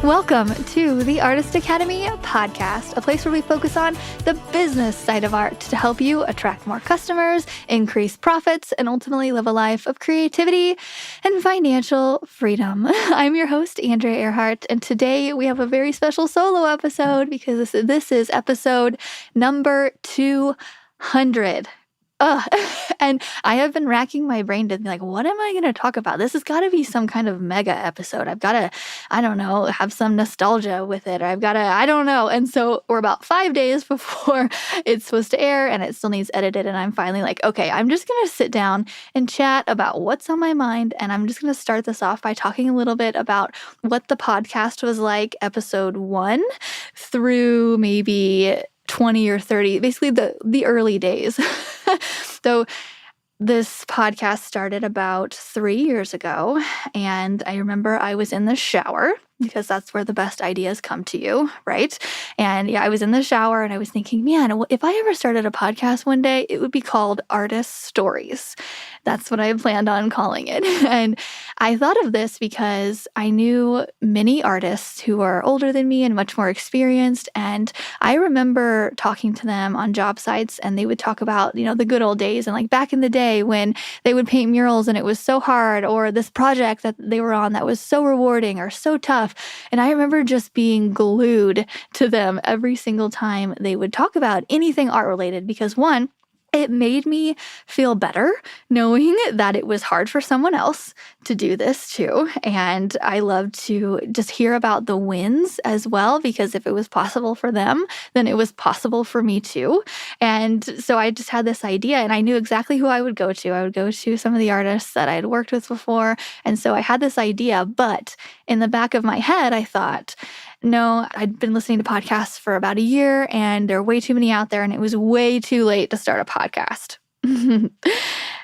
Welcome to the Artist Academy podcast, a place where we focus on the business side of art to help you attract more customers, increase profits, and ultimately live a life of creativity and financial freedom. I'm your host, Andrea Earhart, and today we have a very special solo episode because this is episode number 200. And I have been racking my brain to be like, what am I going to talk about? This has got to be some kind of mega episode. I've got to, I don't know, have some nostalgia with it. Or I've got to, I don't know. And so we're about 5 days before it's supposed to air and it still needs edited. And I'm finally like, okay, I'm just going to sit down and chat about what's on my mind. And I'm just going to start this off by talking a little bit about what the podcast was like, episode 1 through maybe 20 or 30, basically the early days. So this podcast started about 3 years ago, and I remember I was in the shower because that's where the best ideas come to you, right? And yeah, I was in the shower and I was thinking, man, if I ever started a podcast one day, it would be called Artist Stories. That's what I planned on calling it. And I thought of this because I knew many artists who are older than me and much more experienced. And I remember talking to them on job sites and they would talk about, the good old days and like back in the day when they would paint murals and it was so hard, or this project that they were on that was so rewarding or so tough. And I remember just being glued to them every single time they would talk about anything art related because one, it made me feel better knowing that it was hard for someone else to do this too. And I love to just hear about the wins as well, because if it was possible for them, then it was possible for me too. And so I just had this idea and I knew exactly who I would go to. I would go to some of the artists that I had worked with before. And so I had this idea, but in the back of my head, I thought, no, I'd been listening to podcasts for about a year and there are way too many out there and it was way too late to start a podcast.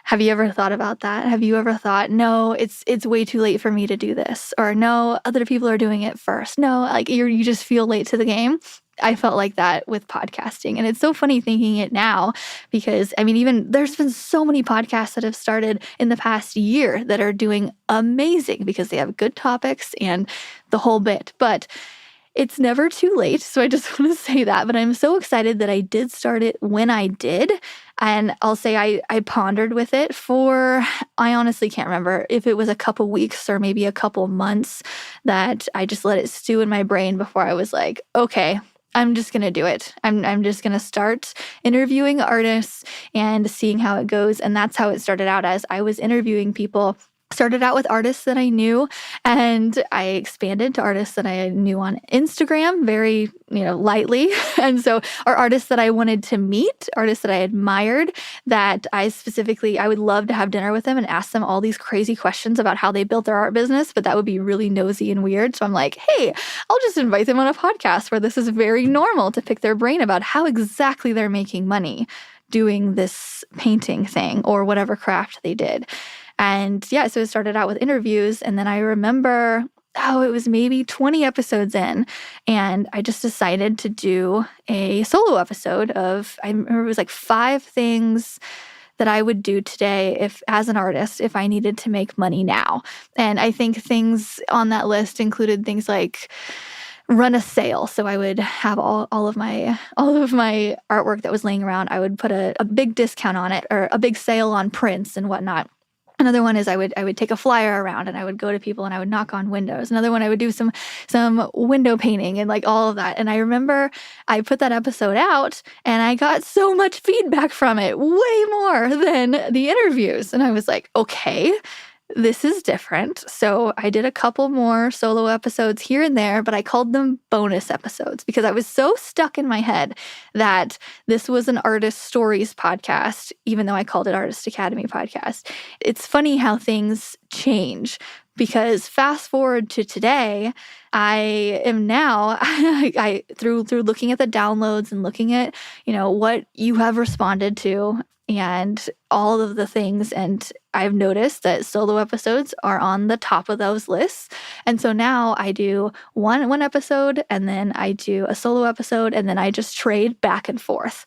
Have you ever thought about that? Have you ever thought, no, it's way too late for me to do this? Or no, other people are doing it first. No, like you just feel late to the game. I felt like that with podcasting. And it's so funny thinking it now because, even there's been so many podcasts that have started in the past year that are doing amazing because they have good topics and the whole bit. But it's never too late, so I just want to say that. But I'm so excited that I did start it when I did. And I'll say I pondered with it for, I honestly can't remember if it was a couple weeks or maybe a couple months that I just let it stew in my brain before I was like, okay, I'm just going to do it. I'm just going to start interviewing artists and seeing how it goes. And that's how it started out, as I was interviewing people. Started out with artists that I knew, and I expanded to artists that I knew on Instagram very, lightly. And so are artists that I wanted to meet, artists that I admired, that I would love to have dinner with them and ask them all these crazy questions about how they built their art business, but that would be really nosy and weird. So I'm like, hey, I'll just invite them on a podcast where this is very normal to pick their brain about how exactly they're making money doing this painting thing or whatever craft they did. And yeah, so it started out with interviews. And then I remember, it was maybe 20 episodes in. And I just decided to do a solo episode I remember it was like 5 things that I would do today as an artist, if I needed to make money now. And I think things on that list included things like run a sale. So I would have all of my artwork that was laying around. I would put a big discount on it, or a big sale on prints and whatnot. Another one is I would take a flyer around and I would go to people and I would knock on windows. Another one, I would do some window painting and like all of that. And I remember I put that episode out and I got so much feedback from it, way more than the interviews. And I was like, okay, this is different. So I did a couple more solo episodes here and there, but I called them bonus episodes because I was so stuck in my head that this was an Artist Stories podcast, even though I called it Artist Academy podcast. It's funny how things change, because fast forward to today, I am now, through looking at the downloads and looking at, what you have responded to and all of the things. And I've noticed that solo episodes are on the top of those lists. And so now I do one episode, and then I do a solo episode, and then I just trade back and forth.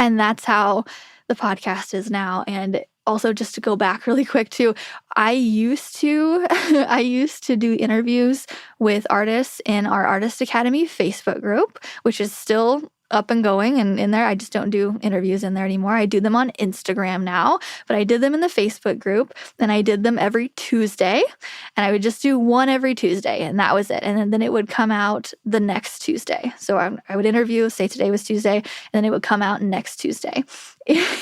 And that's how the podcast is now. And also just to go back really quick too, I used to I used to do interviews with artists in our Artist Academy Facebook group, which is still up and going and in there. I just don't do interviews in there anymore. I do them on Instagram now, but I did them in the Facebook group, and I did them every Tuesday, and I would just do one every Tuesday, and that was it. And then it would come out the next Tuesday. So I would interview, say today was Tuesday, and then it would come out next Tuesday.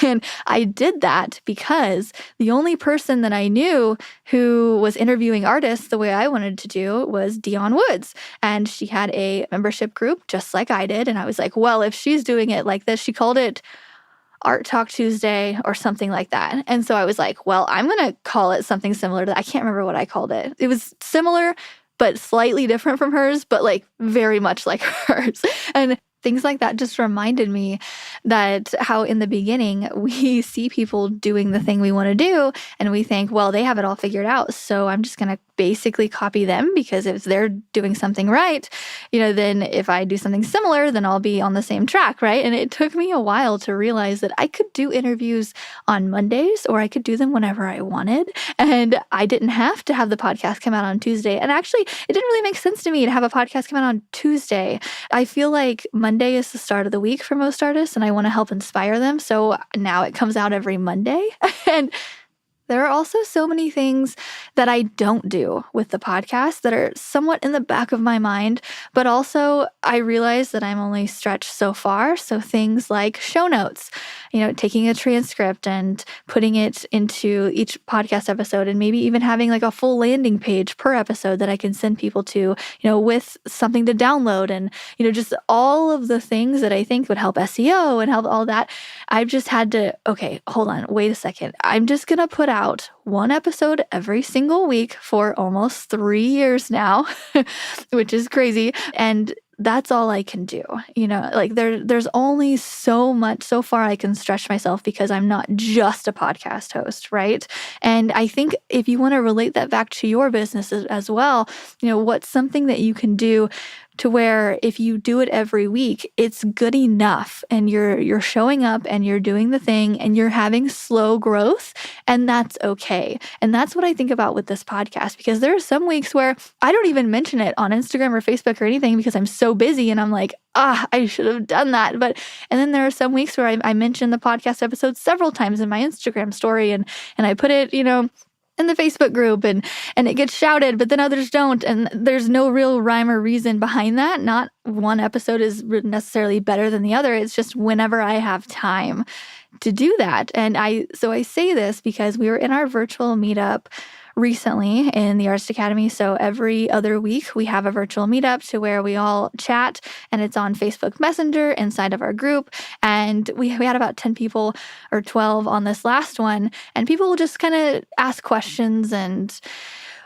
And I did that because the only person that I knew who was interviewing artists the way I wanted to do was Dionne Woods. And she had a membership group just like I did. And I was like, well, if she's doing it like this, she called it Art Talk Tuesday or something like that. And so I was like, well, I'm going to call it something similar to that. I can't remember what I called it. It was similar, but slightly different from hers, but like very much like hers. And things like that just reminded me that how in the beginning we see people doing the thing we want to do and we think, well, they have it all figured out, so I'm just going to basically copy them because if they're doing something right, then if I do something similar, then I'll be on the same track, right? And it took me a while to realize that I could do interviews on Mondays or I could do them whenever I wanted. And I didn't have to have the podcast come out on Tuesday. And actually, it didn't really make sense to me to have a podcast come out on Tuesday. I feel like Monday is the start of the week for most artists, and I want to help inspire them. So now it comes out every Monday. And there are also so many things that I don't do with the podcast that are somewhat in the back of my mind, but also I realize that I'm only stretched so far. So things like show notes, taking a transcript and putting it into each podcast episode, and maybe even having like a full landing page per episode that I can send people to, with something to download and, just all of the things that I think would help SEO and help all that. I've just had to, okay, hold on, wait a second. I'm just going to put out one episode every single week for almost 3 years now, which is crazy. And that's all I can do. There's only so far I can stretch myself because I'm not just a podcast host, right? And I think if you want to relate that back to your business as well, what's something that you can do to where if you do it every week, it's good enough and you're showing up and you're doing the thing and you're having slow growth, and that's okay. And that's what I think about with this podcast, because there are some weeks where I don't even mention it on Instagram or Facebook or anything because I'm so busy and I'm like, I should have done that. And then there are some weeks where I mention the podcast episode several times in my Instagram story and I put it, in the Facebook group and it gets shouted, but then others don't. And there's no real rhyme or reason behind that. Not one episode is necessarily better than the other. It's just whenever I have time to do that. And I say this because we were in our virtual meetup recently in the Artist Academy. So every other week we have a virtual meetup to where we all chat, and it's on Facebook Messenger inside of our group. And we had about 10 people or 12 on this last one, and people will just kind of ask questions and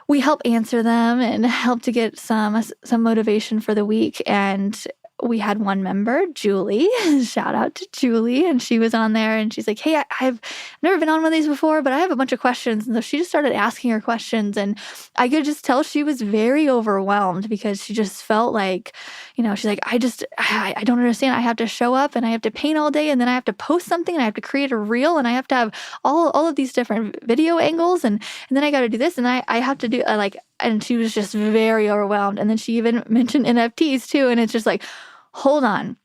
we help answer them and help to get some motivation for the week. And we had one member, Julie, shout out to Julie, and she was on there and she's like, hey, I've never been on one of these before, but I have a bunch of questions. And so she just started asking her questions, and I could just tell she was very overwhelmed because she just felt like, she's like, I don't understand. I have to show up and I have to paint all day, and then I have to post something and I have to create a reel, and I have to have all of these different video angles, and then I got to do this, and I have to do and she was just very overwhelmed. And then she even mentioned NFTs too. And it's just like, hold on.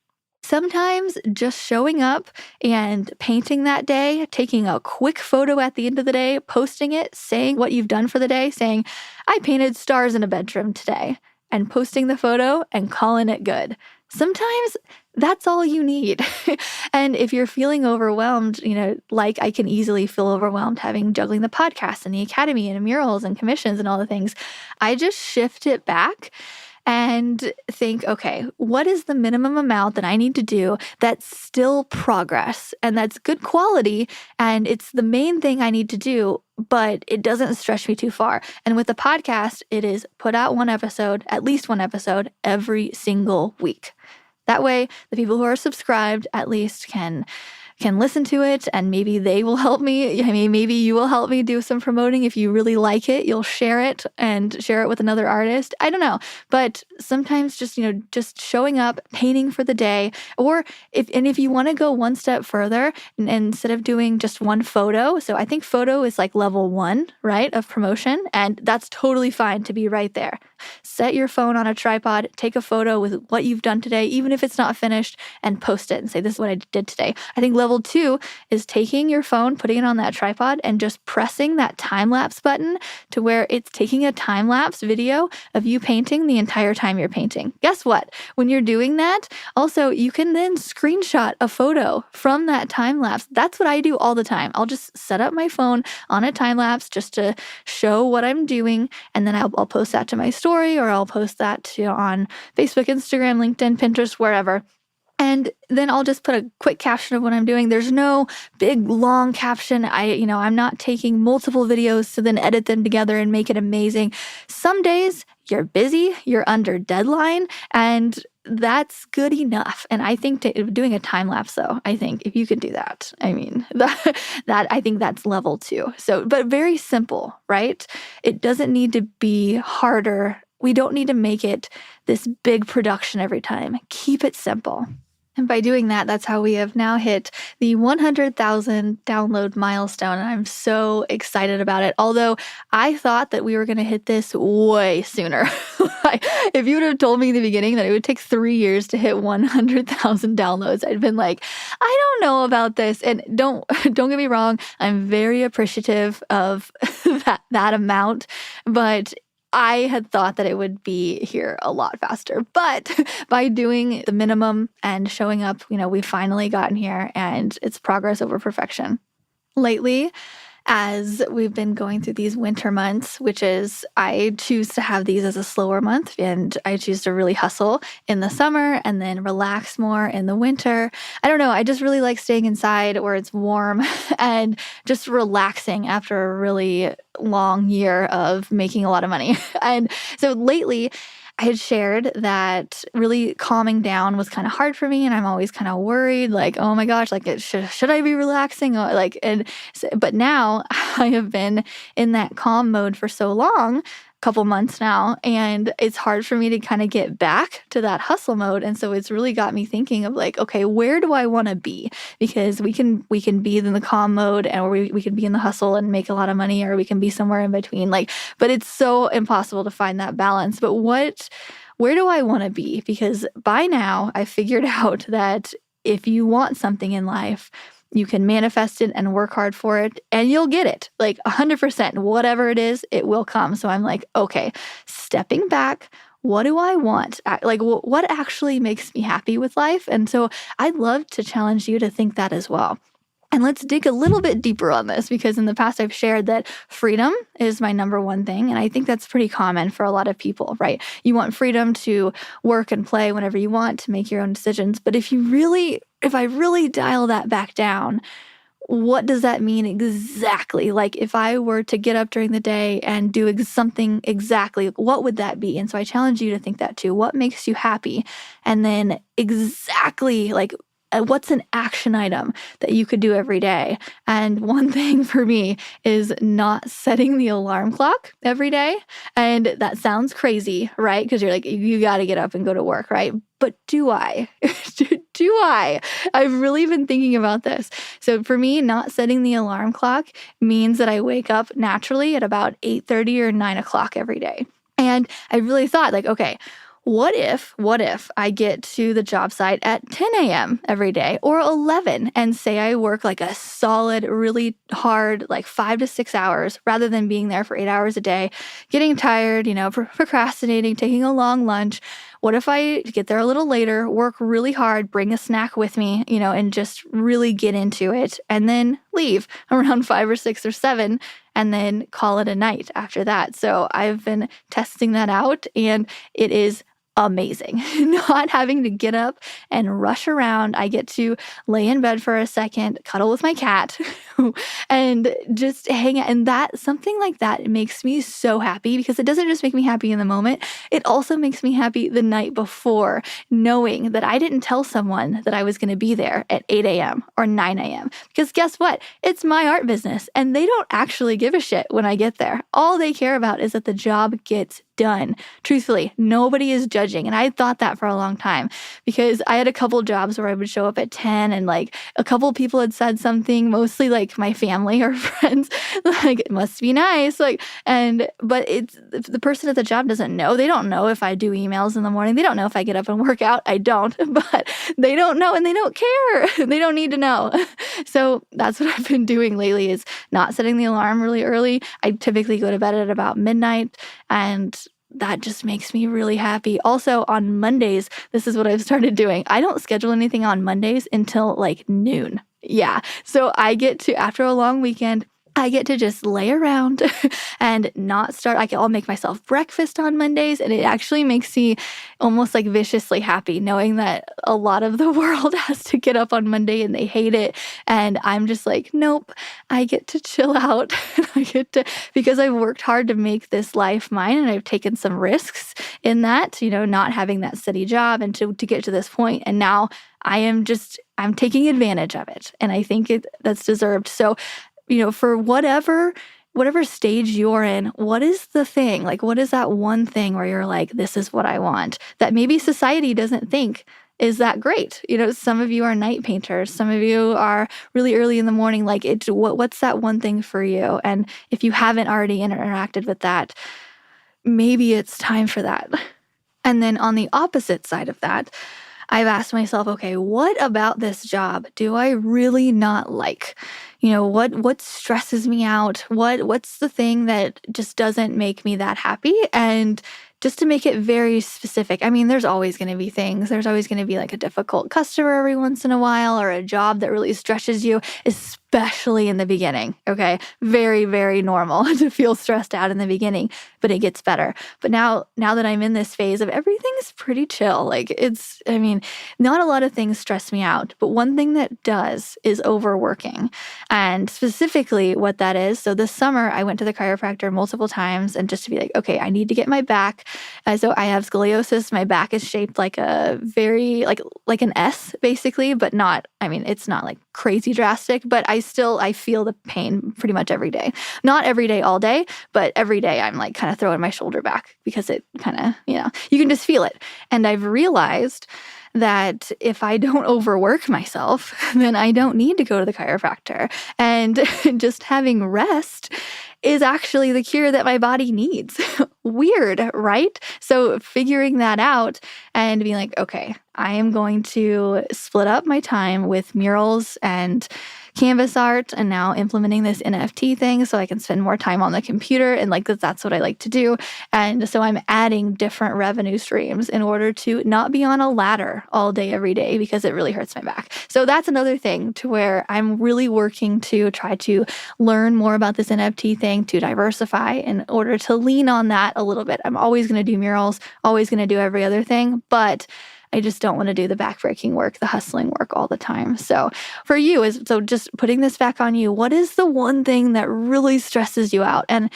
Sometimes just showing up and painting that day, taking a quick photo at the end of the day, posting it, saying what you've done for the day, saying, I painted stars in a bedroom today, and posting the photo and calling it good. Sometimes that's all you need. And if you're feeling overwhelmed, like I can easily feel overwhelmed juggling the podcast and the academy and murals and commissions and all the things, I just shift it back and think, okay, what is the minimum amount that I need to do that's still progress and that's good quality, and it's the main thing I need to do, but it doesn't stretch me too far. And with the podcast, it is put out at least one episode every single week. That way, the people who are subscribed at least can can listen to it and maybe they will help me. I mean, maybe you will help me do some promoting. If you really like it, you'll share it and share it with another artist. I don't know. But sometimes just showing up, painting for the day, or if you want to go one step further and instead of doing just one photo. So I think photo is like level 1, right, of promotion. And that's totally fine to be right there. Set your phone on a tripod, take a photo with what you've done today, even if it's not finished, and post it and say, this is what I did today. I think level 2 is taking your phone, putting it on that tripod, and just pressing that time-lapse button to where it's taking a time-lapse video of you painting the entire time you're painting. Guess what? When you're doing that, also, you can then screenshot a photo from that time-lapse. That's what I do all the time. I'll just set up my phone on a time-lapse just to show what I'm doing, and then I'll post that to my story, or I'll post that on Facebook, Instagram, LinkedIn, Pinterest, wherever. And then I'll just put a quick caption of what I'm doing. There's no big, long caption. I'm not taking multiple videos to then edit them together and make it amazing. Some days you're busy, you're under deadline, and that's good enough. And I think doing a time lapse, though, I think if you could do that, I mean, that I think that's level 2. So, but very simple, right? It doesn't need to be harder. We don't need to make it this big production every time. Keep it simple. And by doing that, that's how we have now hit the 100,000 download milestone. And I'm so excited about it. Although I thought that we were going to hit this way sooner. If you would have told me in the beginning that it would take 3 years to hit 100,000 downloads, I'd been like, I don't know about this. And don't get me wrong, I'm very appreciative of that amount. But I had thought that it would be here a lot faster, but by doing the minimum and showing up, we've finally gotten here, and it's progress over perfection. Lately, as we've been going through these winter months, which is I choose to have these as a slower month, and I choose to really hustle in the summer and then relax more in the winter. I don't know. I just really like staying inside where it's warm and just relaxing after a really long year of making a lot of money. And so lately, I had shared that really calming down was kind of hard for me, and I'm always kind of worried, like, oh my gosh, like, should I be relaxing? But now I have been in that calm mode for so long, couple months now, and it's hard for me to kind of get back to that hustle mode. And so it's really got me thinking of like, okay, where do I want to be? Because we can be in the calm mode, and we can be in the hustle and make a lot of money, or we can be somewhere in between. But it's so impossible to find that balance. But where do I want to be? Because by now I figured out that if you want something in life, you can manifest it and work hard for it, and you'll get it. 100%, whatever it is, it will come. So I'm like, okay, stepping back, what do I want? What actually makes me happy with life? And so I'd love to challenge you to think that as well. And let's dig a little bit deeper on this, because in the past I've shared that freedom is my number one thing. And I think that's pretty common for a lot of people, right? You want freedom to work and play whenever you want, to make your own decisions. But if I really dial that back down, what does that mean exactly? Like if I were to get up during the day and do something exactly, what would that be? And so I challenge you to think that too. What makes you happy? And then exactly what's an action item that you could do every day? And one thing for me is not setting the alarm clock every day. And that sounds crazy, right? Because you're like, you got to get up and go to work, right? But do I? Do I? I've really been thinking about this. So for me, not setting the alarm clock means that I wake up naturally at about 8:30 or 9 o'clock every day. And I really thought okay, what if I get to the job site at 10 a.m. every day or 11 and say I work a solid, really hard, 5 to 6 hours rather than being there for 8 hours a day, getting tired, procrastinating, taking a long lunch. What if I get there a little later, work really hard, bring a snack with me, and just really get into it and then leave around 5 or 6 or 7 and then call it a night after that. So I've been testing that out, and it is amazing. Not having to get up and rush around. I get to lay in bed for a second, cuddle with my cat, and just hang out. And that something like that makes me so happy because it doesn't just make me happy in the moment. It also makes me happy the night before, knowing that I didn't tell someone that I was going to be there at 8 a.m. or 9 a.m. Because guess what? It's my art business and they don't actually give a shit when I get there. All they care about is that the job gets done. Truthfully, nobody is judging. And I thought that for a long time because I had a couple jobs where I would show up at 10 and like a couple people had said something, mostly like my family or friends, like it must be nice. But it's the person at the job doesn't know. They don't know if I do emails in the morning. They don't know if I get up and work out. I don't, but they don't know and they don't care. They don't need to know. So that's what I've been doing lately is not setting the alarm really early. I typically go to bed at about midnight and that just makes me really happy. Also on Mondays, this is what I've started doing. I don't schedule anything on Mondays until like noon. Yeah. So I get to, after a long weekend, I get to just lay around and not start. I'll make myself breakfast on Mondays, and it actually makes me almost like viciously happy knowing that a lot of the world has to get up on Monday and they hate it. And I'm just like, nope, I get to chill out. Because I've worked hard to make this life mine and I've taken some risks in that, not having that steady job and to get to this point. And now I'm taking advantage of it. And I think that's deserved. So, for whatever stage you're in, what is the thing? Like, what is that one thing where you're like, this is what I want that maybe society doesn't think is that great? Some of you are night painters. Some of you are really early in the morning. Like, what's that one thing for you? And if you haven't already interacted with that, maybe it's time for that. And then on the opposite side of that, I've asked myself, okay, what about this job do I really not like? What stresses me out? What's the thing that just doesn't make me that happy? And just to make it very specific, I mean, there's always going to be things. There's always going to be like a difficult customer every once in a while or a job that really stresses you, especially in the beginning, okay? Very, very normal to feel stressed out in the beginning, but it gets better. But now that I'm in this phase of everything's pretty chill, not a lot of things stress me out, but one thing that does is overworking. And specifically what that is, so this summer I went to the chiropractor multiple times and just to be like, okay, I need to get my back. So I have scoliosis. My back is shaped like a very, like an S basically, but not, it's not like crazy drastic, but I feel the pain pretty much every day. Not every day, all day, but every day I'm like kind of throwing my shoulder back because it kind of, you can just feel it. And I've realized that if I don't overwork myself, then I don't need to go to the chiropractor. And just having rest is actually the cure that my body needs. Weird, right? So figuring that out and being like, okay, I am going to split up my time with murals and canvas art and now implementing this NFT thing so I can spend more time on the computer and that's what I like to do. And so I'm adding different revenue streams in order to not be on a ladder all day, every day, because it really hurts my back. So that's another thing to where I'm really working to try to learn more about this NFT thing to diversify in order to lean on that a little bit. I'm always going to do murals, always going to do every other thing, but I just don't want to do the backbreaking work, the hustling work all the time. So for you, just putting this back on you, what is the one thing that really stresses you out? And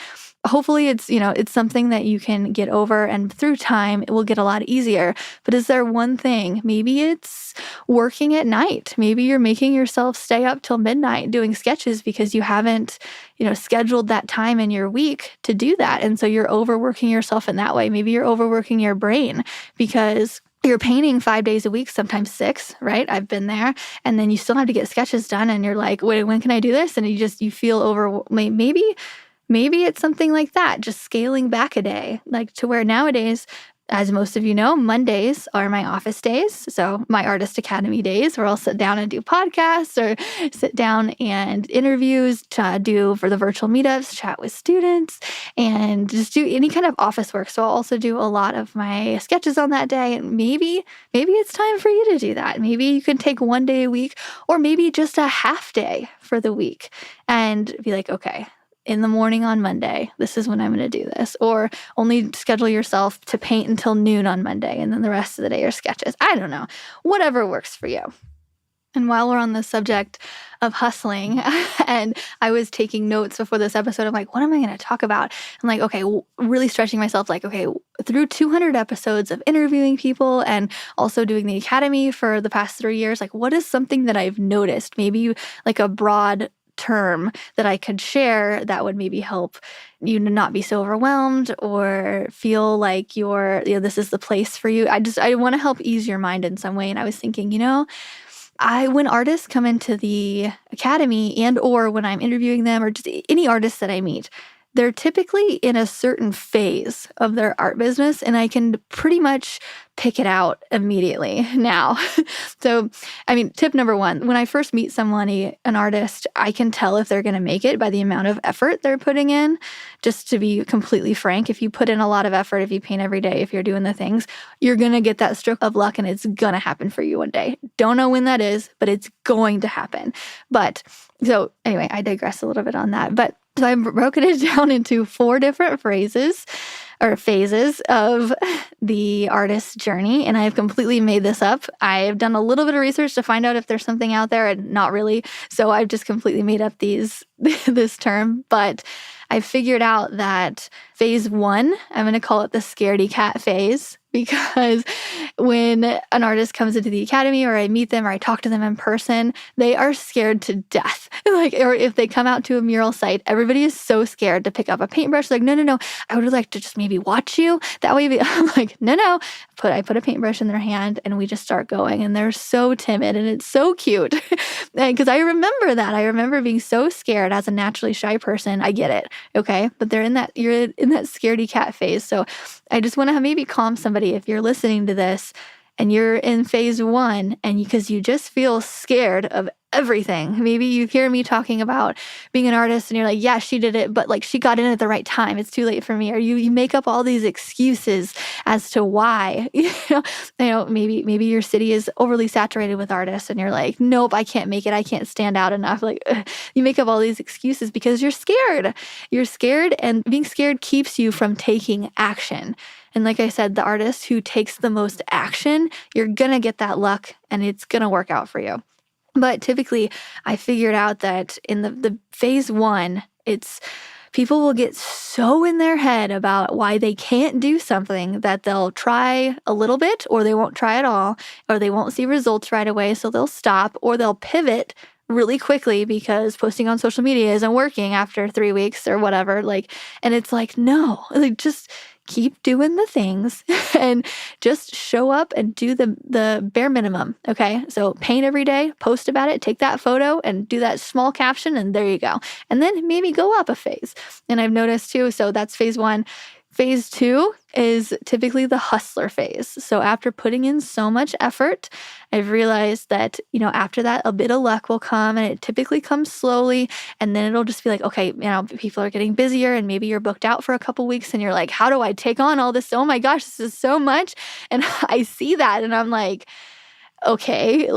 hopefully it's something that you can get over and through time, it will get a lot easier. But is there one thing? Maybe it's working at night. Maybe you're making yourself stay up till midnight doing sketches because you haven't, scheduled that time in your week to do that. And so you're overworking yourself in that way. Maybe you're overworking your brain because you're painting 5 days a week, sometimes 6, right? I've been there. And then you still have to get sketches done. And you're like, wait, when can I do this? And you feel over, maybe it's something like that, just scaling back a day, like to where nowadays, as most of you know, Mondays are my office days. So my Artist Academy days where I'll sit down and do podcasts or sit down and interviews to do for the virtual meetups, chat with students, and just do any kind of office work. So I'll also do a lot of my sketches on that day. And maybe it's time for you to do that. Maybe you can take one day a week or maybe just a half day for the week and be like, okay, in the morning on Monday, this is when I'm going to do this. Or only schedule yourself to paint until noon on Monday, and then the rest of the day are sketches. I don't know. Whatever works for you. And while we're on the subject of hustling, and I was taking notes before this episode, I'm like, what am I going to talk about? I'm like, okay, really stretching myself, like, okay, through 200 episodes of interviewing people and also doing the academy for the past 3 years, like, what is something that I've noticed? Maybe like a broad term that I could share that would maybe help you to not be so overwhelmed or feel like this is the place for you. I want to help ease your mind in some way. And I was thinking, when artists come into the academy and or when I'm interviewing them or just any artists that I meet, they're typically in a certain phase of their art business, and I can pretty much pick it out immediately now. So, tip number 1, when I first meet someone, an artist, I can tell if they're going to make it by the amount of effort they're putting in. Just to be completely frank, if you put in a lot of effort, if you paint every day, if you're doing the things, you're going to get that stroke of luck and it's going to happen for you one day. Don't know when that is, but it's going to happen. So anyway, I digress a little bit on that. So I've broken it down into 4 different phrases or phases of the artist's journey, and I've completely made this up. I've done a little bit of research to find out if there's something out there, and not really. So I've just completely made up this term. But I figured out that phase 1, I'm going to call it the Scaredy Cat phase, because when an artist comes into the academy or I meet them or I talk to them in person, they are scared to death. Or if they come out to a mural site, everybody is so scared to pick up a paintbrush. Like, no, I would like to just maybe watch you. That way, I'm like, no. I put a paintbrush in their hand and we just start going. And they're so timid and it's so cute. Because I remember that. I remember being so scared as a naturally shy person. I get it. Okay. But you're in that Scaredy Cat phase. So I just want to maybe calm somebody if you're listening to this and you're in phase 1 and because you just feel scared of everything. Maybe you hear me talking about being an artist and you're like, yeah, she did it, but like she got in at the right time. It's too late for me. Or you make up all these excuses as to why. Maybe your city is overly saturated with artists and you're like, nope, I can't make it. I can't stand out enough. Like you make up all these excuses because you're scared. You're scared, and being scared keeps you from taking action. And like I said, the artist who takes the most action, you're going to get that luck and it's going to work out for you. But typically, I figured out that in the phase 1, it's people will get so in their head about why they can't do something that they'll try a little bit or they won't try at all, or they won't see results right away, so they'll stop, or they'll pivot really quickly because posting on social media isn't working after 3 weeks or whatever. And it's like, no, just keep doing the things and just show up and do the bare minimum. Okay. So paint every day, post about it, take that photo and do that small caption, and there you go. And then maybe go up a phase. And I've noticed too, so that's phase 1. Phase 2 is typically the hustler phase. So after putting in so much effort, I've realized that, after that, a bit of luck will come, and it typically comes slowly. And then it'll just be like, okay, people are getting busier and maybe you're booked out for a couple weeks and you're like, how do I take on all this? Oh my gosh, this is so much. And I see that and I'm like, okay,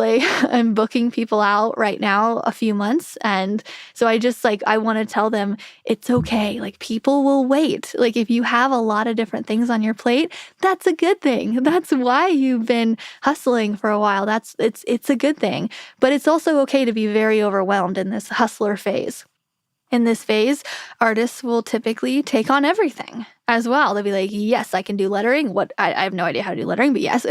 I'm booking people out right now a few months. And so I want to tell them it's okay. People will wait. If you have a lot of different things on your plate, that's a good thing. That's why you've been hustling for a while. It's a good thing. But it's also okay to be very overwhelmed in this hustler phase. In this phase, artists will typically take on everything as well. They'll be like, yes, I can do lettering. I have no idea how to do lettering, but yes,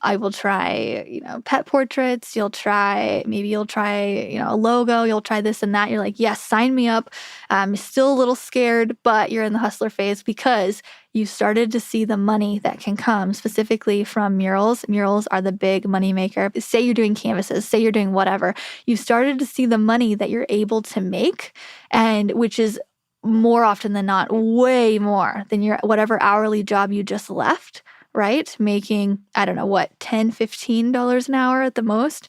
I will try, pet portraits. You'll try a logo. You'll try this and that. You're like, yes, sign me up. I'm still a little scared, but you're in the hustler phase because you started to see the money that can come specifically from murals. Murals are the big money maker. Say you're doing canvases, say you're doing whatever. You started to see the money that you're able to make, and which is more often than not, way more than your whatever hourly job you just left, right? Making, I don't know what, $10, $15 an hour at the most.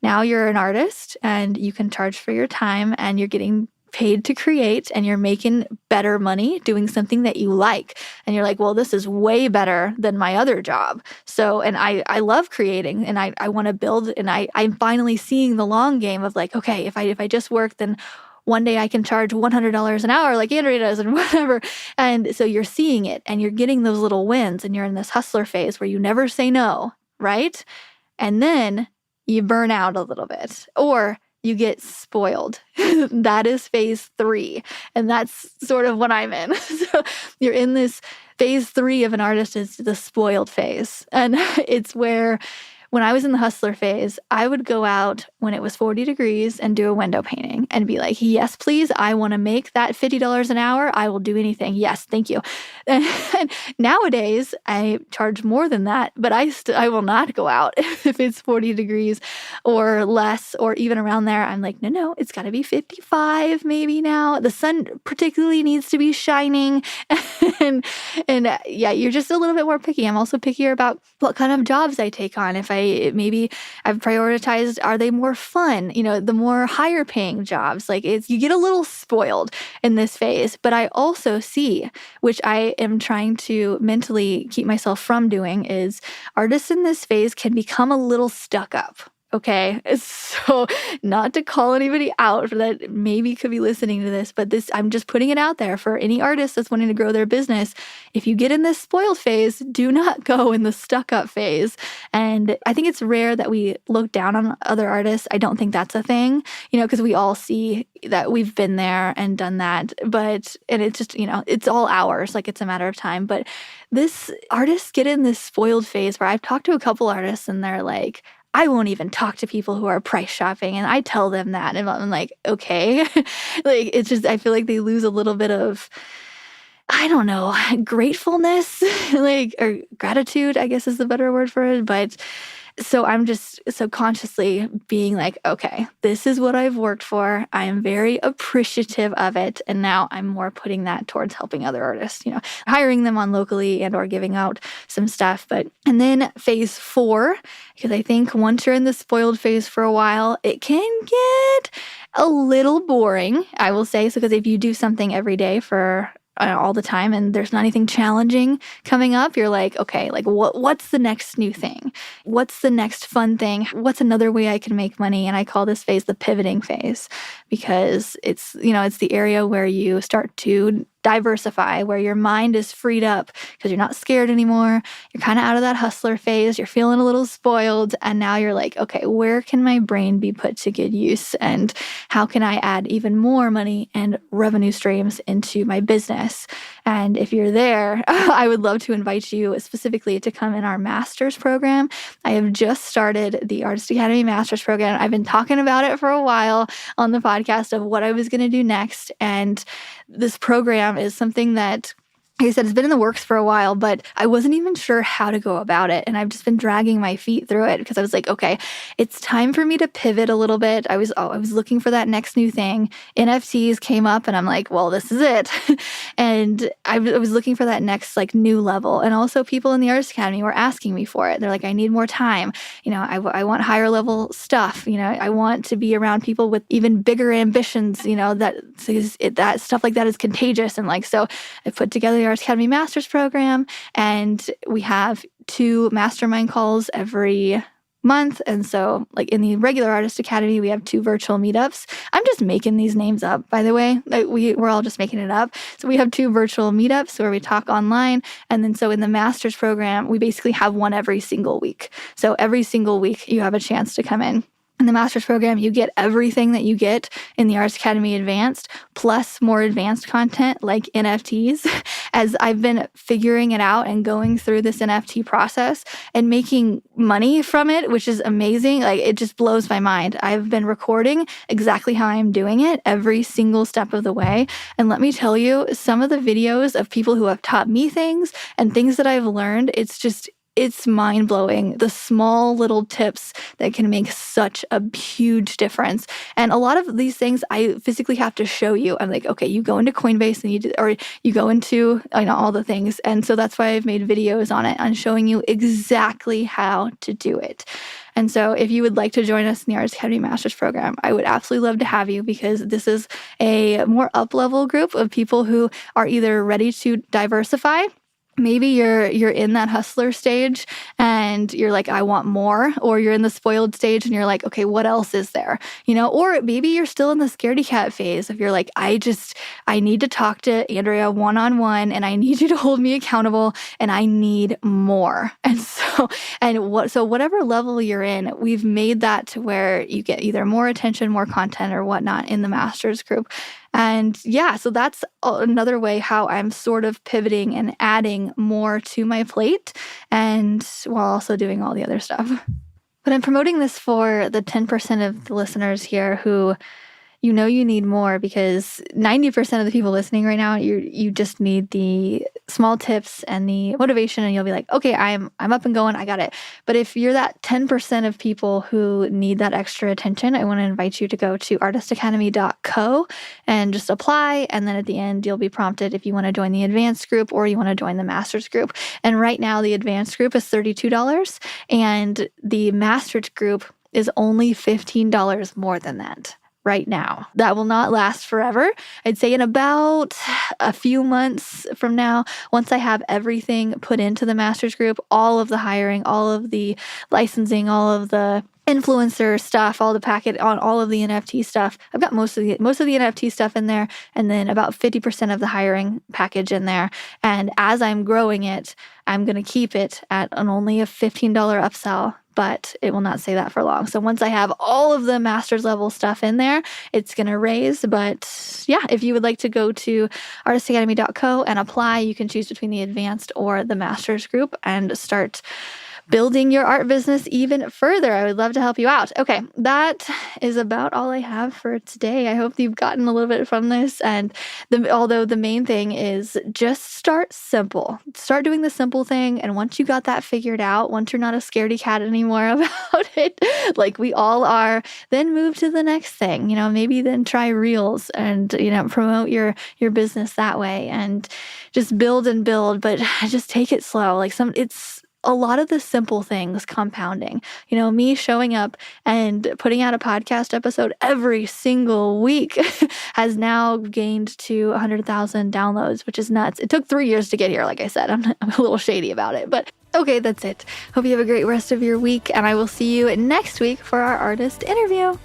Now you're an artist and you can charge for your time and you're getting paid to create and you're making better money doing something that you like. And you're like, well, this is way better than my other job. So, and I love creating and I want to build, and I'm finally seeing the long game of like, okay, if I just work, then one day I can charge $100 an hour like Andrea does and whatever. And so you're seeing it and you're getting those little wins and you're in this hustler phase where you never say no, right? And then you burn out a little bit or you get spoiled. That is phase 3. And that's sort of what I'm in. So you're in this phase 3 of an artist is the spoiled phase. And it's where when I was in the hustler phase, I would go out when it was 40 degrees and do a window painting and be like, yes, please, I want to make that $50 an hour. I will do anything. Yes, thank you. And nowadays, I charge more than that, but I will not go out if it's 40 degrees or less or even around there. I'm like, no, it's got to be 55 maybe now. The sun particularly needs to be shining. and yeah, you're just a little bit more picky. I'm also pickier about what kind of jobs I take on. If I've prioritized, are they more fun? The more higher paying jobs, you get a little spoiled in this phase. But I also see, which I am trying to mentally keep myself from doing, is artists in this phase can become a little stuck up. Okay, so not to call anybody out that maybe could be listening to this, but I'm just putting it out there for any artist that's wanting to grow their business. If you get in this spoiled phase, do not go in the stuck up phase. And I think it's rare that we look down on other artists. I don't think that's a thing, because we all see that we've been there and done that. And it's just, it's all ours, it's a matter of time. But this artists get in this spoiled phase where I've talked to a couple artists and they're like, I won't even talk to people who are price shopping. And I tell them that. And I'm like, okay. It's just, I feel like they lose a little bit of, I don't know, gratefulness, or gratitude, I guess is the better word for it. But so I'm just subconsciously being like, okay, this is what I've worked for. I am very appreciative of it. And now I'm more putting that towards helping other artists, hiring them on locally and or giving out some stuff. And then phase 4, because I think once you're in the spoiled phase for a while, it can get a little boring, I will say. So because if you do something every day for all the time and there's not anything challenging coming up, you're like, okay, what's the next new thing? What's the next fun thing? What's another way I can make money? And I call this phase the pivoting phase because it's the area where you start to diversify, where your mind is freed up because you're not scared anymore. You're kind of out of that hustler phase. You're feeling a little spoiled. And now you're like, okay, where can my brain be put to good use? And how can I add even more money and revenue streams into my business? And if you're there, I would love to invite you specifically to come in our master's program. I have just started the Artist Academy master's program. I've been talking about it for a while on the podcast of what I was going to do next. And this program is something that, like I said, it's been in the works for a while, but I wasn't even sure how to go about it. And I've just been dragging my feet through it because I was like, okay, it's time for me to pivot a little bit. I was looking for that next new thing. NFTs came up and I'm like, well, this is it. And I was looking for that next new level. And also people in the Artist Academy were asking me for it. They're like, I need more time. I want higher level stuff. I want to be around people with even bigger ambitions, that stuff like that is contagious. And so I put together the Artist Academy Master's Program, and we have 2 mastermind calls every month. And so in the regular Artist Academy, we have 2 virtual meetups. I'm just making these names up, by the way. We're all just making it up. So we have 2 virtual meetups where we talk online. And then so in the Master's Program, we basically have one every single week. So every single week you have a chance to come in. In the master's program, you get everything that you get in the Artist Academy Advanced, plus more advanced content like NFTs. As I've been figuring it out and going through this NFT process and making money from it, which is amazing. It just blows my mind. I've been recording exactly how I'm doing it every single step of the way. And let me tell you, some of the videos of people who have taught me things and things that I've learned, it's mind-blowing, the small little tips that can make such a huge difference. And a lot of these things I physically have to show you. I'm like, okay, you go into Coinbase and you go into all the things. And so that's why I've made videos on it, on showing you exactly how to do it. And so if you would like to join us in the Artist Academy Master's Program, I would absolutely love to have you because this is a more up-level group of people who are either ready to diversify, Maybe you're in that hustler stage and you're like, I want more, or you're in the spoiled stage and you're like, okay, what else is there? Or maybe you're still in the scaredy cat phase if you're like, I need to talk to Andrea one-on-one and I need you to hold me accountable and I need more. So whatever level you're in, we've made that to where you get either more attention, more content or whatnot in the master's group. And yeah, so that's another way how I'm sort of pivoting and adding more to my plate and while also doing all the other stuff. But I'm promoting this for the 10% of the listeners here who you need more, because 90% of the people listening right now, you just need the small tips and the motivation and you'll be like, okay, I'm up and going, I got it. But if you're that 10% of people who need that extra attention, I want to invite you to go to artistacademy.co and just apply. And then at the end, you'll be prompted if you want to join the advanced group or you want to join the master's group. And right now the advanced group is $32 and the master's group is only $15 more than that. Right now. That will not last forever. I'd say in about a few months from now, once I have everything put into the master's group, all of the hiring, all of the licensing, all of the influencer stuff, all the packet on all of the NFT stuff. I've got most of the NFT stuff in there, and then about 50% of the hiring package in there. And as I'm growing it, I'm going to keep it at only a $15 upsell, but it will not stay that for long. So once I have all of the master's level stuff in there, it's going to raise. But yeah, if you would like to go to artistacademy.co and apply, you can choose between the advanced or the master's group and start building your art business even further. I would love to help you out. Okay, that is about all I have for today. I hope you've gotten a little bit from this. And although the main thing is just start simple. Start doing the simple thing. And once you got that figured out, once you're not a scaredy cat anymore about it, like we all are, then move to the next thing. Maybe then try reels and, promote your business that way and just build and build, but just take it slow. It's a lot of the simple things compounding. Me showing up and putting out a podcast episode every single week has now gained to 100,000 downloads, which is nuts. It took 3 years to get here. Like I said, I'm a little shady about it, but okay, that's it. Hope you have a great rest of your week, and I will see you next week for our artist interview.